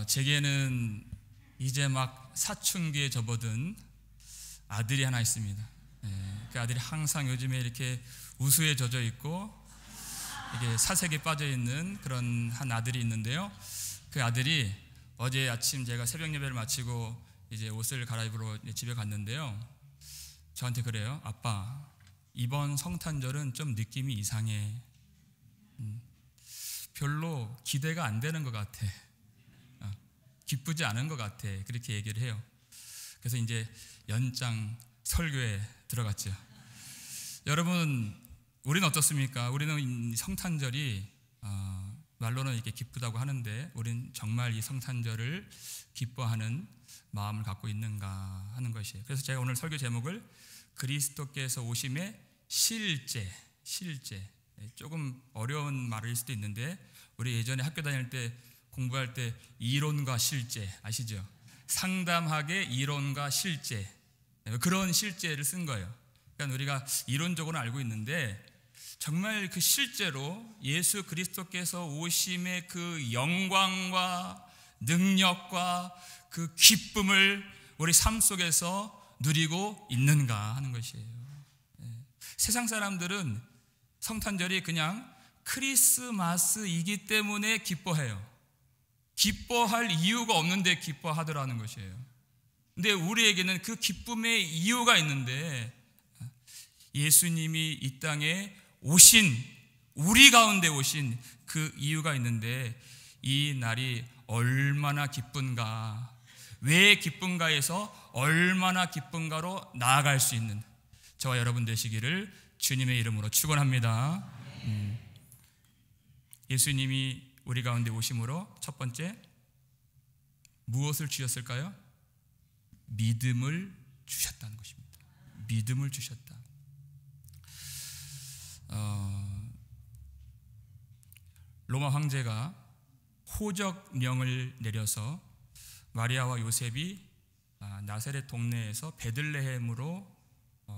제게는 이제 막 사춘기에 접어든 아들이 하나 있습니다. 그 아들이 항상 요즘에 이렇게 우수에 젖어 있고 이게 사색에 빠져 있는 그런 한 아들이 있는데요. 그 아들이 어제 아침 제가 새벽 예배를 마치고 이제 옷을 갈아입으러 집에 갔는데요. 저한테 그래요. 아빠, 이번 성탄절은 좀 느낌이 이상해. 별로 기대가 안 되는 것 같아. 기쁘지 않은 것 같아. 그렇게 얘기를 해요. 그래서 이제 연장 설교에 들어갔죠. 여러분, 우리는 어떻습니까? 우리는 성탄절이 말로는 이렇게 기쁘다고 하는데 우리는 정말 이 성탄절을 기뻐하는 마음을 갖고 있는가 하는 것이에요. 그래서 제가 오늘 설교 제목을 그리스도께서 오심의 실제, 조금 어려운 말일 수도 있는데 우리 예전에 학교 다닐 때 공부할 때 이론과 실제 아시죠? 상담학의 이론과 실제, 그런 실제를 쓴 거예요. 그러니까 우리가 이론적으로는 알고 있는데 정말 그 실제로 예수 그리스도께서 오심의 그 영광과 능력과 그 기쁨을 우리 삶 속에서 누리고 있는가 하는 것이에요. 세상 사람들은 성탄절이 그냥 크리스마스이기 때문에 기뻐해요. 기뻐할 이유가 없는데 기뻐하더라는 것이에요. 근데 우리에게는 그 기쁨의 이유가 있는데 예수님이 이 땅에 오신, 우리 가운데 오신 그 이유가 있는데 이 날이 얼마나 기쁜가, 왜 기쁜가에서 얼마나 기쁜가로 나아갈 수 있는 저와 여러분 되시기를 주님의 이름으로 축원합니다. 예수님이 우리 가운데 오심으로 첫 번째 무엇을 주셨을까요? 믿음을 주셨다는 것입니다. 믿음을 주셨다. 로마 황제가 호적령을 내려서 마리아와 요셉이 나사렛 동네에서 베들레헴으로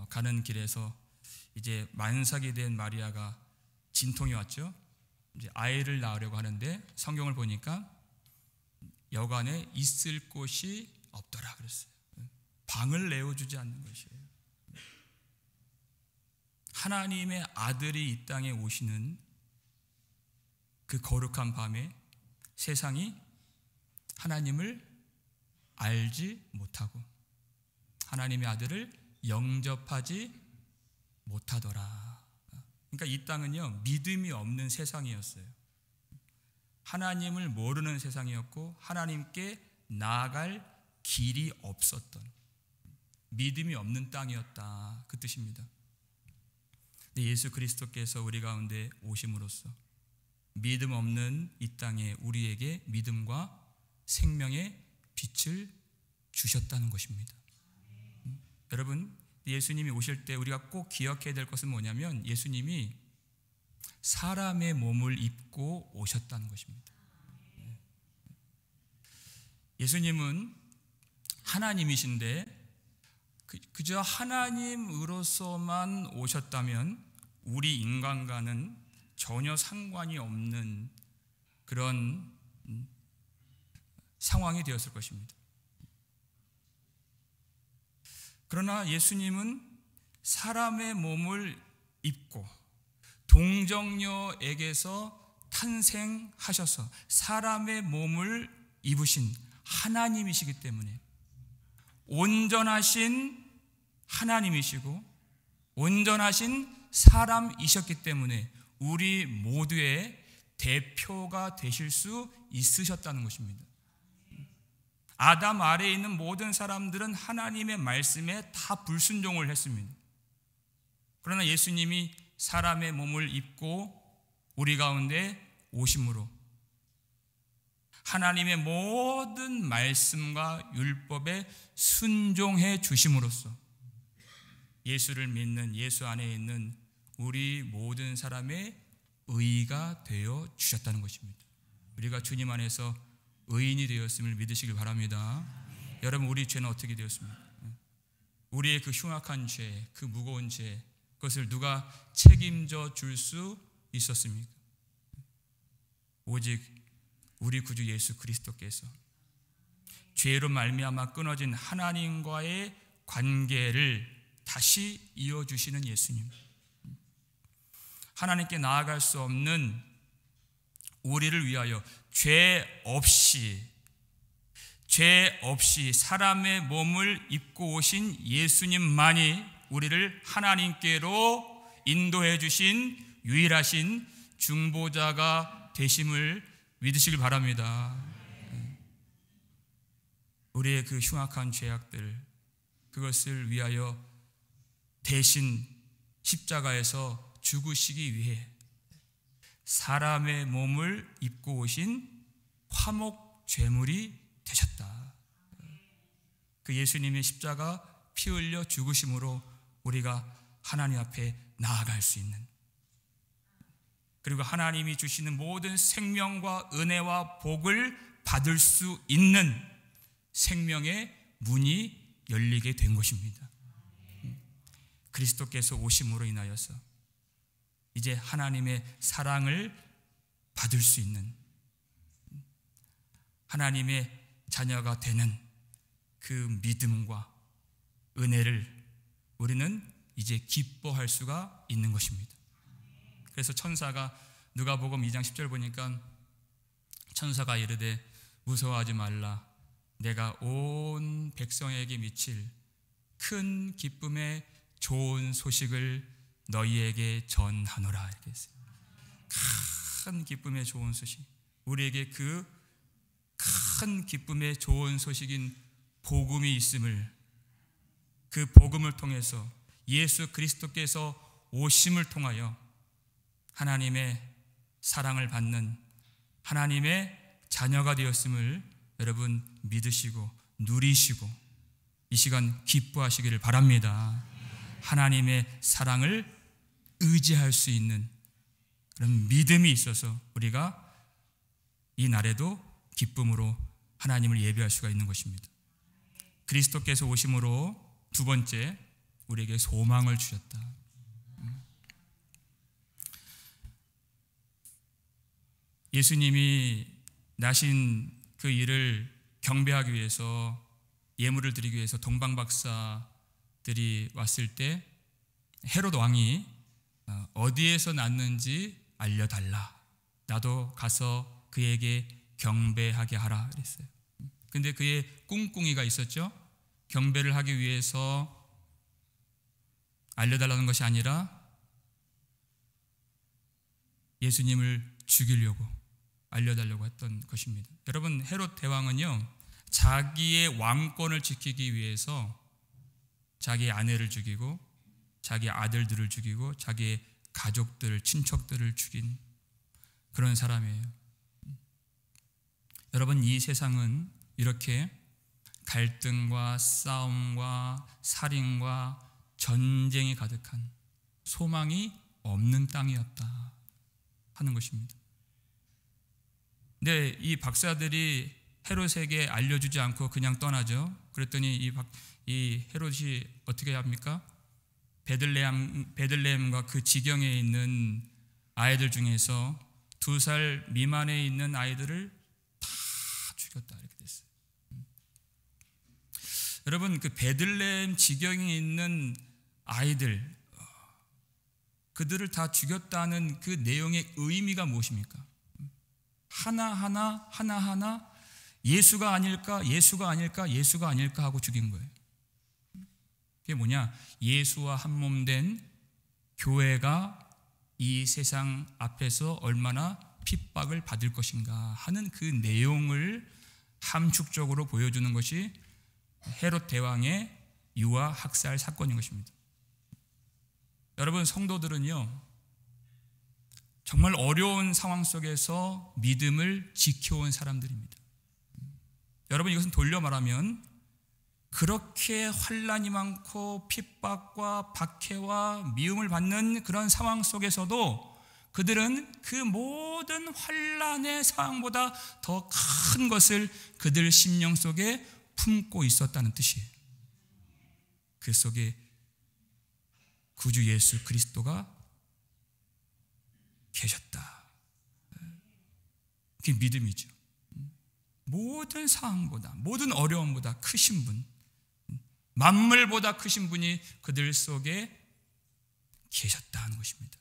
가는 길에서 이제 만삭이 된 마리아가 진통이 왔죠. 이제 아이를 낳으려고 하는데 성경을 보니까 여관에 있을 곳이 없더라 그랬어요. 방을 내어주지 않는 것이에요. 하나님의 아들이 이 땅에 오시는 그 거룩한 밤에 세상이 하나님을 알지 못하고 하나님의 아들을 영접하지 못하더라. 그러니까 이 땅은요, 믿음이 없는 세상이었어요. 하나님을 모르는 세상이었고 하나님께 나아갈 길이 없었던, 믿음이 없는 땅이었다, 그 뜻입니다. 근데 예수 그리스도께서 우리 가운데 오심으로써 믿음 없는 이 땅에 우리에게 믿음과 생명의 빛을 주셨다는 것입니다. 여러분, 예수님이 오실 때 우리가 꼭 기억해야 될 것은 뭐냐면 예수님이 사람의 몸을 입고 오셨다는 것입니다. 예수님은 하나님이신데 그저 하나님으로서만 오셨다면 우리 인간과는 전혀 상관이 없는 그런 상황이 되었을 것입니다. 그러나 예수님은 사람의 몸을 입고 동정녀에게서 탄생하셔서 사람의 몸을 입으신 하나님이시기 때문에 온전하신 하나님이시고 온전하신 사람이셨기 때문에 우리 모두의 대표가 되실 수 있으셨다는 것입니다. 아담 아래에 있는 모든 사람들은 하나님의 말씀에 다 불순종을 했습니다. 그러나 예수님이 사람의 몸을 입고 우리 가운데 오심으로 하나님의 모든 말씀과 율법에 순종해 주심으로써 예수를 믿는, 예수 안에 있는 우리 모든 사람의 의가 되어 주셨다는 것입니다. 우리가 주님 안에서 의인이 되었음을 믿으시길 바랍니다. 여러분, 우리 죄는 어떻게 되었습니까? 우리의 그 흉악한 죄, 그 무거운 죄, 그것을 누가 책임져 줄 수 있었습니까? 오직 우리 구주 예수 그리스도께서 죄로 말미암아 끊어진 하나님과의 관계를 다시 이어주시는 예수님, 하나님께 나아갈 수 없는 우리를 위하여 죄 없이 사람의 몸을 입고 오신 예수님만이 우리를 하나님께로 인도해 주신 유일하신 중보자가 되심을 믿으시길 바랍니다. 우리의 그 흉악한 죄악들, 그것을 위하여 대신 십자가에서 죽으시기 위해 사람의 몸을 입고 오신 화목 제물이 되셨다. 그 예수님의 십자가 피 흘려 죽으심으로 우리가 하나님 앞에 나아갈 수 있는, 그리고 하나님이 주시는 모든 생명과 은혜와 복을 받을 수 있는 생명의 문이 열리게 된 것입니다. 그리스도께서 오심으로 인하여서 이제 하나님의 사랑을 받을 수 있는, 하나님의 자녀가 되는 그 믿음과 은혜를 우리는 이제 기뻐할 수가 있는 것입니다. 그래서 천사가 누가복음 2장 10절 보니까 천사가 이르되 무서워하지 말라, 내가 온 백성에게 미칠 큰 기쁨의 좋은 소식을 너희에게 전하노라. 이렇게 했어요. 큰 기쁨의 좋은 소식, 우리에게 그 큰 기쁨의 좋은 소식인 복음이 있음을, 그 복음을 통해서 예수 그리스도께서 오심을 통하여 하나님의 사랑을 받는 하나님의 자녀가 되었음을 여러분 믿으시고 누리시고 이 시간 기뻐하시기를 바랍니다. 하나님의 사랑을 의지할 수 있는 그런 믿음이 있어서 우리가 이 날에도 기쁨으로 하나님을 예배할 수가 있는 것입니다. 그리스도께서 오심으로 두 번째, 우리에게 소망을 주셨다. 예수님이 나신 그 일을 경배하기 위해서, 예물을 드리기 위해서 동방박사들이 왔을 때 헤롯 왕이 어디에서 났는지 알려달라, 나도 가서 그에게 경배하게 하라 그랬어요. 근데 그의 꿍꿍이가 있었죠. 경배를 하기 위해서 알려달라는 것이 아니라 예수님을 죽이려고 알려달라고 했던 것입니다. 여러분, 헤롯 대왕은요, 자기의 왕권을 지키기 위해서 자기의 아내를 죽이고 자기 아들들을 죽이고 자기의 가족들, 친척들을 죽인 그런 사람이에요. 여러분, 이 세상은 이렇게 갈등과 싸움과 살인과 전쟁이 가득한 소망이 없는 땅이었다 하는 것입니다. 근데 이 박사들이 헤롯에게 알려주지 않고 그냥 떠나죠. 그랬더니 이 헤롯이 어떻게 합니까? 베들레헴과 그 지경에 있는 아이들 중에서 2살 미만에 있는 아이들을 다 죽였다, 이렇게 됐어요. 여러분, 그 베들레헴 지경에 있는 아이들, 그들을 다 죽였다는 그 내용의 의미가 무엇입니까? 하나하나 예수가 아닐까, 예수가 아닐까, 예수가 아닐까 하고 죽인 거예요. 그게 뭐냐? 예수와 한 몸 된 교회가 이 세상 앞에서 얼마나 핍박을 받을 것인가 하는 그 내용을 함축적으로 보여주는 것이 헤롯 대왕의 유아 학살 사건인 것입니다. 여러분, 성도들은요, 정말 어려운 상황 속에서 믿음을 지켜온 사람들입니다. 여러분, 이것은 돌려 말하면 그렇게 환난이 많고 핍박과 박해와 미움을 받는 그런 상황 속에서도 그들은 그 모든 환난의 상황보다 더 큰 것을 그들 심령 속에 품고 있었다는 뜻이에요. 그 속에 구주 예수 그리스도가 계셨다. 그게 믿음이죠. 모든 상황보다, 모든 어려움보다 크신 분, 만물보다 크신 분이 그들 속에 계셨다는 것입니다.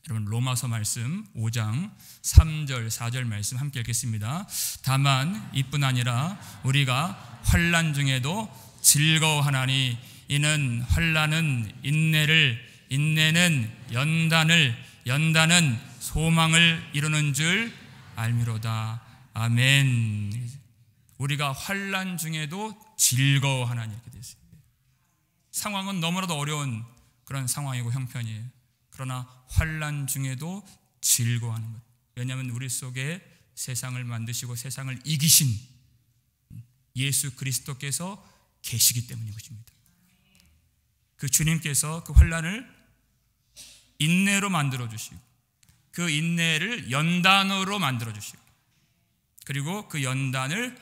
여러분, 로마서 말씀 5장 3절 4절 말씀 함께 읽겠습니다. 다만 이뿐 아니라 우리가 환난 중에도 즐거워하나니 이는 환난은 인내를, 인내는 연단을, 연단은 소망을 이루는 줄 알미로다. 아멘. 우리가 환난 중에도 즐거워하나니, 이렇게 되어 있어요. 상황은 너무나도 어려운 그런 상황이고 형편이에요. 그러나 환난 중에도 즐거워하는 것. 왜냐하면 우리 속에 세상을 만드시고 세상을 이기신 예수 그리스도께서 계시기 때문인 것입니다. 그 주님께서 그 환난을 인내로 만들어 주시고, 그 인내를 연단으로 만들어 주시고, 그리고 그 연단을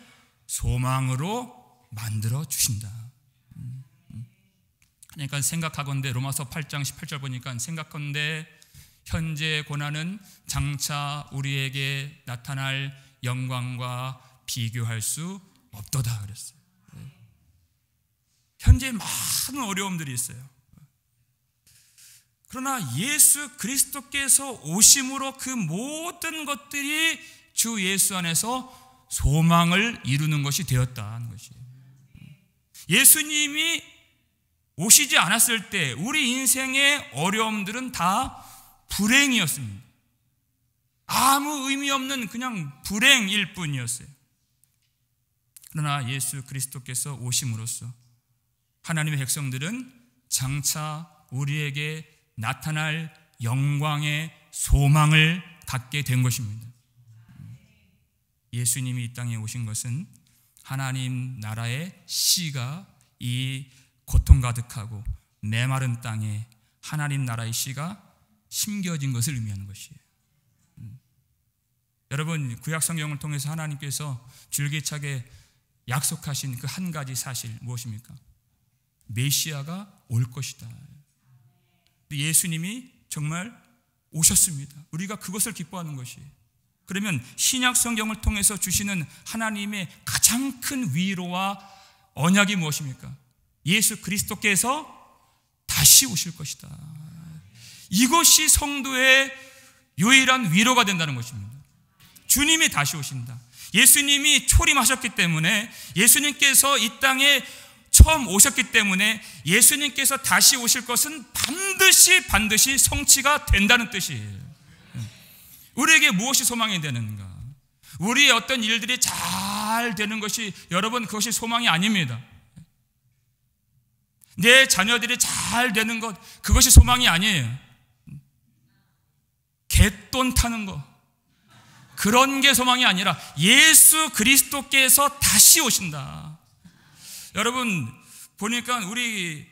소망으로 만들어 주신다. 그러니까 생각하건대, 로마서 8장 18절 보니까 생각건대 현재 고난은 장차 우리에게 나타날 영광과 비교할 수 없도다 그랬어요. 현재 많은 어려움들이 있어요. 그러나 예수 그리스도께서 오심으로 그 모든 것들이 주 예수 안에서 소망을 이루는 것이 되었다는 것이에요. 예수님이 오시지 않았을 때 우리 인생의 어려움들은 다 불행이었습니다. 아무 의미 없는 그냥 불행일 뿐이었어요. 그러나 예수 그리스도께서 오심으로써 하나님의 백성들은 장차 우리에게 나타날 영광의 소망을 갖게 된 것입니다. 예수님이 이 땅에 오신 것은 하나님 나라의 씨가 이 고통 가득하고 메마른 땅에 하나님 나라의 씨가 심겨진 것을 의미하는 것이에요. 여러분, 구약 성경을 통해서 하나님께서 줄기차게 약속하신 그 한 가지 사실 무엇입니까? 메시아가 올 것이다. 예수님이 정말 오셨습니다. 우리가 그것을 기뻐하는 것이에요. 그러면 신약 성경을 통해서 주시는 하나님의 가장 큰 위로와 언약이 무엇입니까? 예수 그리스도께서 다시 오실 것이다. 이것이 성도의 유일한 위로가 된다는 것입니다. 주님이 다시 오신다. 예수님이 초림하셨기 때문에, 예수님께서 이 땅에 처음 오셨기 때문에 예수님께서 다시 오실 것은 반드시 성취가 된다는 뜻이에요. 우리에게 무엇이 소망이 되는가? 우리의 어떤 일들이 잘 되는 것이, 여러분, 그것이 소망이 아닙니다. 내 자녀들이 잘 되는 것, 그것이 소망이 아니에요. 갯돈 타는 거, 그런 게 소망이 아니라 예수 그리스도께서 다시 오신다. 여러분, 보니까 우리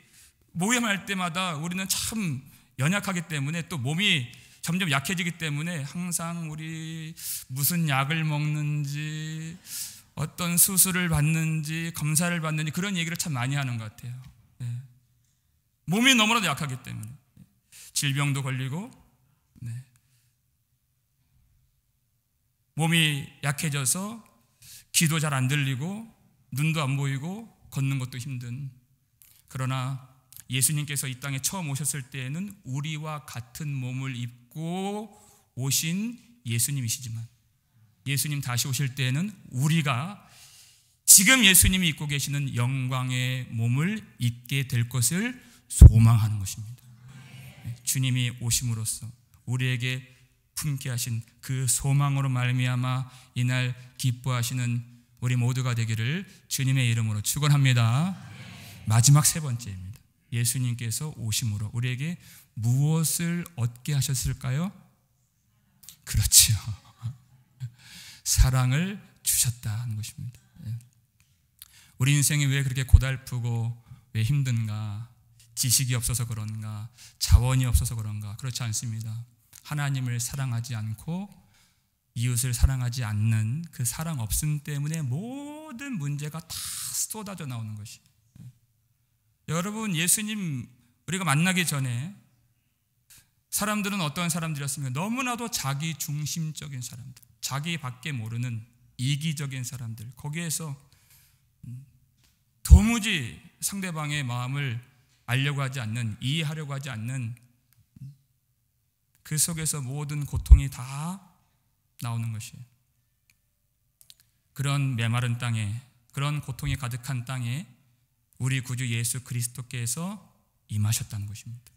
모임할 때마다 우리는 참 연약하기 때문에, 또 몸이 점점 약해지기 때문에 항상 우리 무슨 약을 먹는지, 어떤 수술을 받는지, 검사를 받는지, 그런 얘기를 참 많이 하는 것 같아요. 네. 몸이 너무나도 약하기 때문에 질병도 걸리고, 네. 몸이 약해져서 귀도 잘 안 들리고 눈도 안 보이고 걷는 것도 힘든, 그러나 예수님께서 이 땅에 처음 오셨을 때에는 우리와 같은 몸을 입고 오신 예수님이시지만, 예수님 다시 오실 때에는 우리가 지금 예수님이 입고 계시는 영광의 몸을 입게 될 것을 소망하는 것입니다. 주님이 오심으로써 우리에게 품게 하신 그 소망으로 말미암아 이날 기뻐하시는 우리 모두가 되기를 주님의 이름으로 축원합니다. 마지막 세 번째입니다. 예수님께서 오심으로 우리에게 무엇을 얻게 하셨을까요? 그렇죠. 사랑을 주셨다는 것입니다. 우리 인생이 왜 그렇게 고달프고 왜 힘든가? 지식이 없어서 그런가? 자원이 없어서 그런가? 그렇지 않습니다. 하나님을 사랑하지 않고 이웃을 사랑하지 않는 그 사랑 없음 때문에 모든 문제가 다 쏟아져 나오는 것이. 여러분, 예수님 우리가 만나기 전에 사람들은 어떠한 사람들이었습니까? 너무나도 자기 중심적인 사람들, 자기밖에 모르는 이기적인 사람들, 거기에서 도무지 상대방의 마음을 알려고 하지 않는, 이해하려고 하지 않는, 그 속에서 모든 고통이 다 나오는 것이에요. 그런 메마른 땅에, 그런 고통이 가득한 땅에 우리 구주 예수 그리스도께서 임하셨다는 것입니다.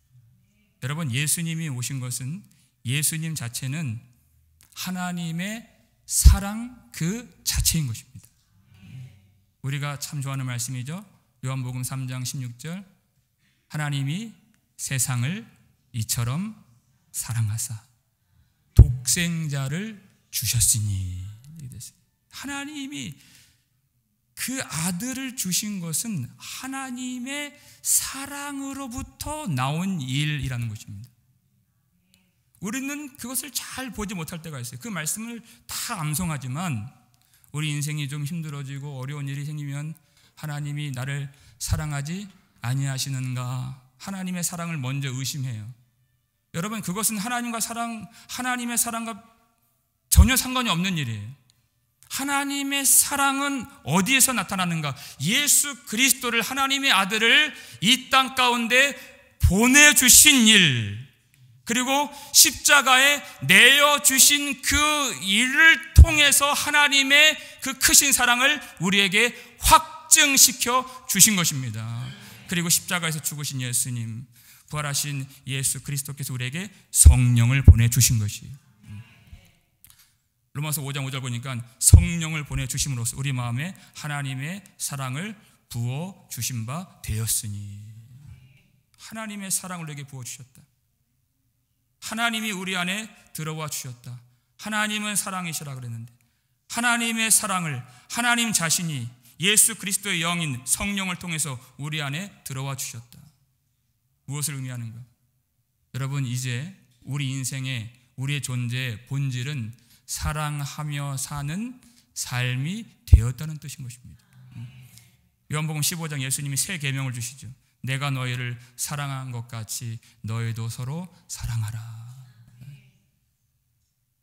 여러분, 예수님이 오신 것은, 예수님 자체는 하나님의 사랑 그 자체인 것입니다. 우리가 참 좋아하는 말씀이죠. 요한복음 3장 16절, 하나님이 세상을 이처럼 사랑하사 독생자를 주셨으니. 하나님이 그 아들을 주신 것은 하나님의 사랑으로부터 나온 일이라는 것입니다. 우리는 그것을 잘 보지 못할 때가 있어요. 그 말씀을 다 암송하지만 우리 인생이 좀 힘들어지고 어려운 일이 생기면 하나님이 나를 사랑하지 아니하시는가, 하나님의 사랑을 먼저 의심해요. 여러분, 그것은 하나님의 사랑과 전혀 상관이 없는 일이에요. 하나님의 사랑은 어디에서 나타나는가? 예수 그리스도를, 하나님의 아들을 이 땅 가운데 보내주신 일, 그리고 십자가에 내어주신 그 일을 통해서 하나님의 그 크신 사랑을 우리에게 확증시켜 주신 것입니다. 그리고 십자가에서 죽으신 예수님, 부활하신 예수 그리스도께서 우리에게 성령을 보내주신 것이에요. 로마서 5장 5절 보니까 성령을 보내주심으로써 우리 마음에 하나님의 사랑을 부어주신 바 되었으니. 하나님의 사랑을 우리에게 부어주셨다. 하나님이 우리 안에 들어와 주셨다. 하나님은 사랑이시라 그랬는데 하나님의 사랑을 하나님 자신이 예수 그리스도의 영인 성령을 통해서 우리 안에 들어와 주셨다. 무엇을 의미하는가? 여러분, 이제 우리 인생의, 우리의 존재의 본질은 사랑하며 사는 삶이 되었다는 뜻인 것입니다. 요한복음 15장 예수님이 새 계명을 주시죠. 내가 너희를 사랑한 것 같이 너희도 서로 사랑하라.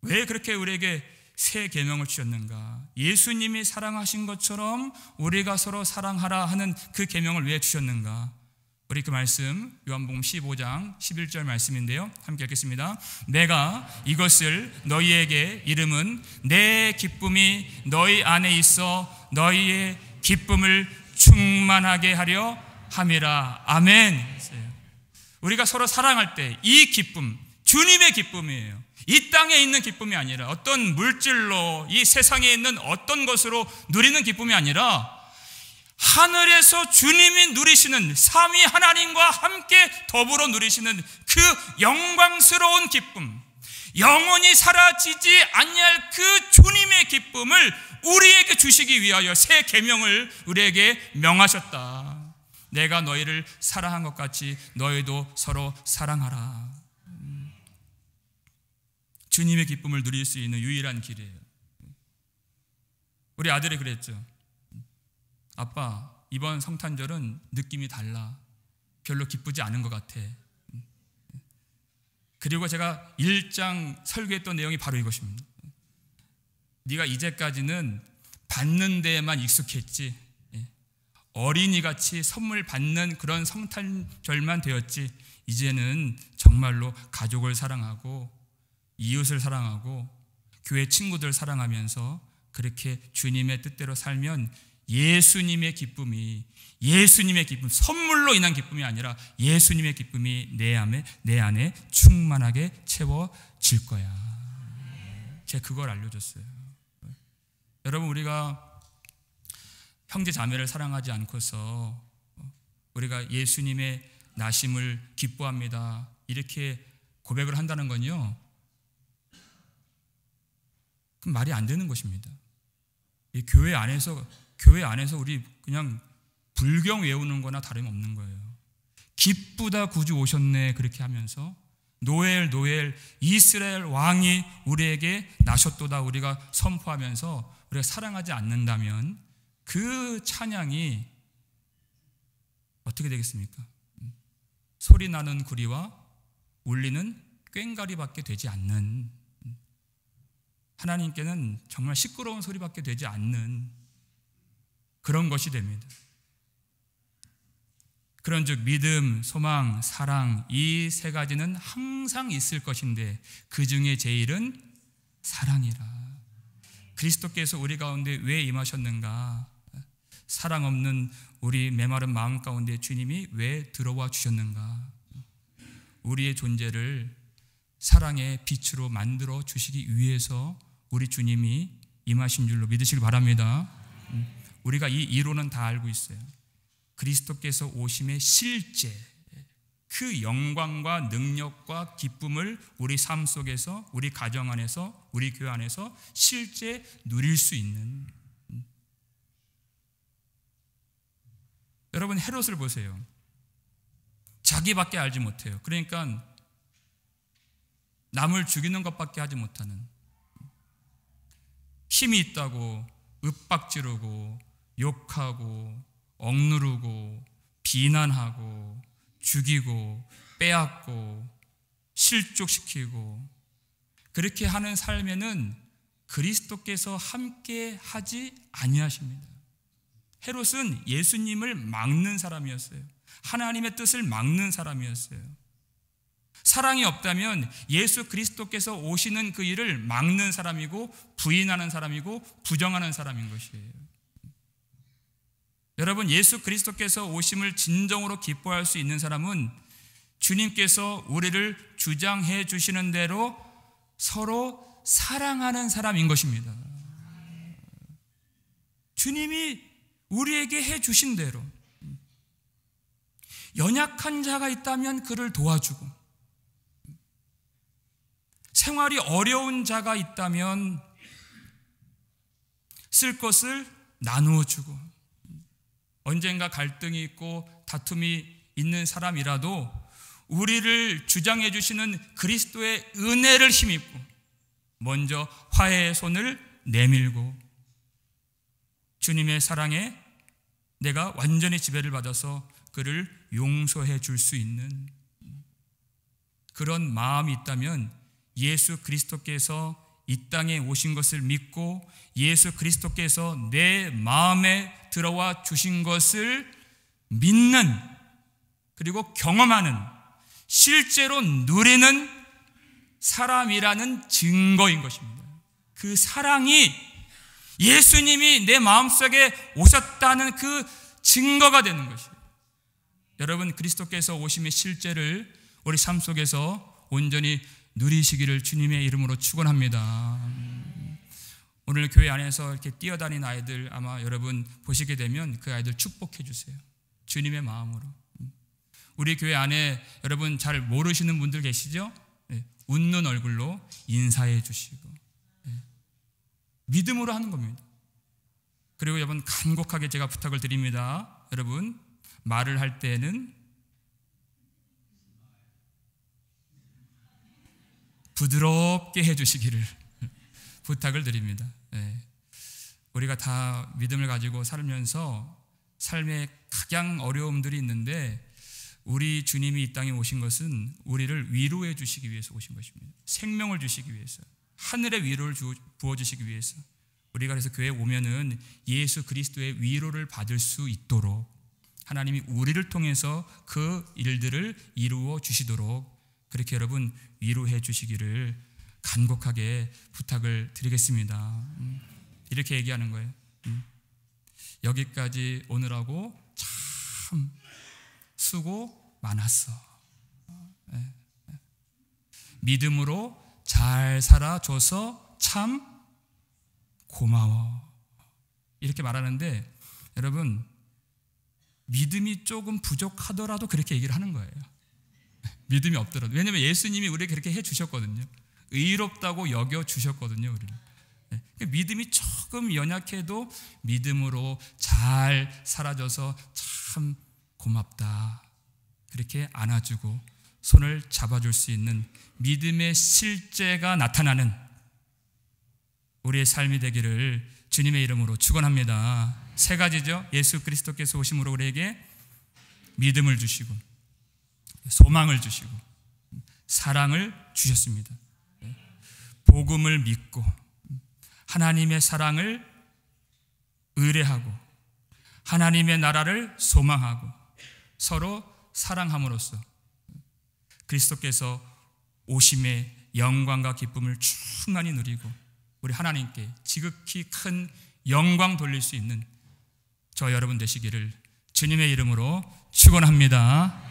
왜 그렇게 우리에게 새 계명을 주셨는가? 예수님이 사랑하신 것처럼 우리가 서로 사랑하라 하는 그 계명을 왜 주셨는가? 우리 그 말씀 요한복음 15장 11절 말씀인데요, 함께 읽겠습니다. 내가 이것을 너희에게 이름은 내 기쁨이 너희 안에 있어 너희의 기쁨을 충만하게 하려 함이라. 아멘. 우리가 서로 사랑할 때 이 기쁨, 주님의 기쁨이에요. 이 땅에 있는 기쁨이 아니라, 어떤 물질로, 이 세상에 있는 어떤 것으로 누리는 기쁨이 아니라 하늘에서 주님이 누리시는, 삼위 하나님과 함께 더불어 누리시는 그 영광스러운 기쁨, 영원히 사라지지 아니할 그 주님의 기쁨을 우리에게 주시기 위하여 새 계명을 우리에게 명하셨다. 내가 너희를 사랑한 것 같이 너희도 서로 사랑하라. 주님의 기쁨을 누릴 수 있는 유일한 길이에요. 우리 아들이 그랬죠. 아빠, 이번 성탄절은 느낌이 달라. 별로 기쁘지 않은 것 같아. 그리고 제가 1장 설교했던 내용이 바로 이것입니다. 네가 이제까지는 받는 데에만 익숙했지, 어린이같이 선물 받는 그런 성탄절만 되었지, 이제는 정말로 가족을 사랑하고 이웃을 사랑하고 교회 친구들 사랑하면서 그렇게 주님의 뜻대로 살면 예수님의 기쁨이, 예수님의 기쁨, 선물로 인한 기쁨이 아니라 예수님의 기쁨이 내 안에 충만하게 채워질 거야. 제가 그걸 알려줬어요. 여러분, 우리가 형제 자매를 사랑하지 않고서 우리가 예수님의 나심을 기뻐합니다, 이렇게 고백을 한다는 건요, 그럼 말이 안 되는 것입니다. 이 교회 안에서 우리 그냥 불경 외우는 거나 다름없는 거예요. 기쁘다 구주 오셨네 그렇게 하면서 노엘 이스라엘 왕이 우리에게 나셨도다 우리가 선포하면서 우리가 사랑하지 않는다면 그 찬양이 어떻게 되겠습니까? 소리 나는 구리와 울리는 꽹과리밖에 되지 않는, 하나님께는 정말 시끄러운 소리밖에 되지 않는 그런 것이 됩니다. 그런즉 믿음, 소망, 사랑 이 세 가지는 항상 있을 것인데 그 중에 제일은 사랑이라. 그리스도께서 우리 가운데 왜 임하셨는가? 사랑 없는 우리 메마른 마음 가운데 주님이 왜 들어와 주셨는가? 우리의 존재를 사랑의 빛으로 만들어 주시기 위해서 우리 주님이 임하신 줄로 믿으시기 바랍니다. 우리가 이 이론은 다 알고 있어요. 그리스도께서 오심의 실제, 그 영광과 능력과 기쁨을 우리 삶 속에서, 우리 가정 안에서, 우리 교회 안에서 실제 누릴 수 있는. 여러분, 헤롯을 보세요. 자기밖에 알지 못해요. 그러니까 남을 죽이는 것밖에 하지 못하는, 힘이 있다고 윽박지르고 욕하고 억누르고 비난하고 죽이고 빼앗고 실족시키고 그렇게 하는 삶에는 그리스도께서 함께 하지 아니하십니다. 헤롯은 예수님을 막는 사람이었어요. 하나님의 뜻을 막는 사람이었어요. 사랑이 없다면 예수 그리스도께서 오시는 그 일을 막는 사람이고 부인하는 사람이고 부정하는 사람인 것이에요. 여러분, 예수 그리스도께서 오심을 진정으로 기뻐할 수 있는 사람은 주님께서 우리를 주장해 주시는 대로 서로 사랑하는 사람인 것입니다. 주님이 우리에게 해 주신 대로 연약한 자가 있다면 그를 도와주고, 생활이 어려운 자가 있다면 쓸 것을 나누어 주고, 언젠가 갈등이 있고 다툼이 있는 사람이라도 우리를 주장해 주시는 그리스도의 은혜를 힘입고 먼저 화해의 손을 내밀고 주님의 사랑에 내가 완전히 지배를 받아서 그를 용서해 줄 수 있는 그런 마음이 있다면 예수 그리스도께서 이 땅에 오신 것을 믿고 예수 그리스도께서 내 마음에 들어와 주신 것을 믿는, 그리고 경험하는, 실제로 누리는 사람이라는 증거인 것입니다. 그 사랑이 예수님이 내 마음속에 오셨다는 그 증거가 되는 것이에요. 여러분, 그리스도께서 오심의 실제를 우리 삶 속에서 온전히 누리시기를 주님의 이름으로 축원합니다. 오늘 교회 안에서 이렇게 뛰어다니는 아이들 아마 여러분 보시게 되면 그 아이들 축복해 주세요. 주님의 마음으로. 우리 교회 안에 여러분 잘 모르시는 분들 계시죠? 네. 웃는 얼굴로 인사해 주시고, 네. 믿음으로 하는 겁니다. 그리고 여러분 간곡하게 제가 부탁을 드립니다. 여러분 말을 할 때는 부드럽게 해주시기를 부탁을 드립니다. 네. 우리가 다 믿음을 가지고 살면서 삶에 가장 어려움들이 있는데 우리 주님이 이 땅에 오신 것은 우리를 위로해 주시기 위해서 오신 것입니다. 생명을 주시기 위해서, 하늘의 위로를 부어주시기 위해서. 우리가 그래서 교회에 오면은 예수 그리스도의 위로를 받을 수 있도록 하나님이 우리를 통해서 그 일들을 이루어 주시도록 그렇게 여러분 위로해 주시기를 간곡하게 부탁을 드리겠습니다. 이렇게 얘기하는 거예요. 여기까지 오느라고 참 수고 많았어. 믿음으로 잘 살아줘서 참 고마워. 이렇게 말하는데 여러분, 믿음이 조금 부족하더라도 그렇게 얘기를 하는 거예요. 믿음이 없더라도. 왜냐하면 예수님이 우리에게 그렇게 해주셨거든요. 의롭다고 여겨주셨거든요, 우리를. 믿음이 조금 연약해도 믿음으로 잘 살아줘서 참 고맙다. 그렇게 안아주고 손을 잡아줄 수 있는 믿음의 실제가 나타나는 우리의 삶이 되기를 주님의 이름으로 축원합니다. 세 가지죠. 예수 그리스도께서 오심으로 우리에게 믿음을 주시고 소망을 주시고 사랑을 주셨습니다. 복음을 믿고 하나님의 사랑을 의뢰하고 하나님의 나라를 소망하고 서로 사랑함으로써 그리스도께서 오심의 영광과 기쁨을 충만히 누리고 우리 하나님께 지극히 큰 영광 돌릴 수 있는 저 여러분 되시기를 주님의 이름으로 축원합니다.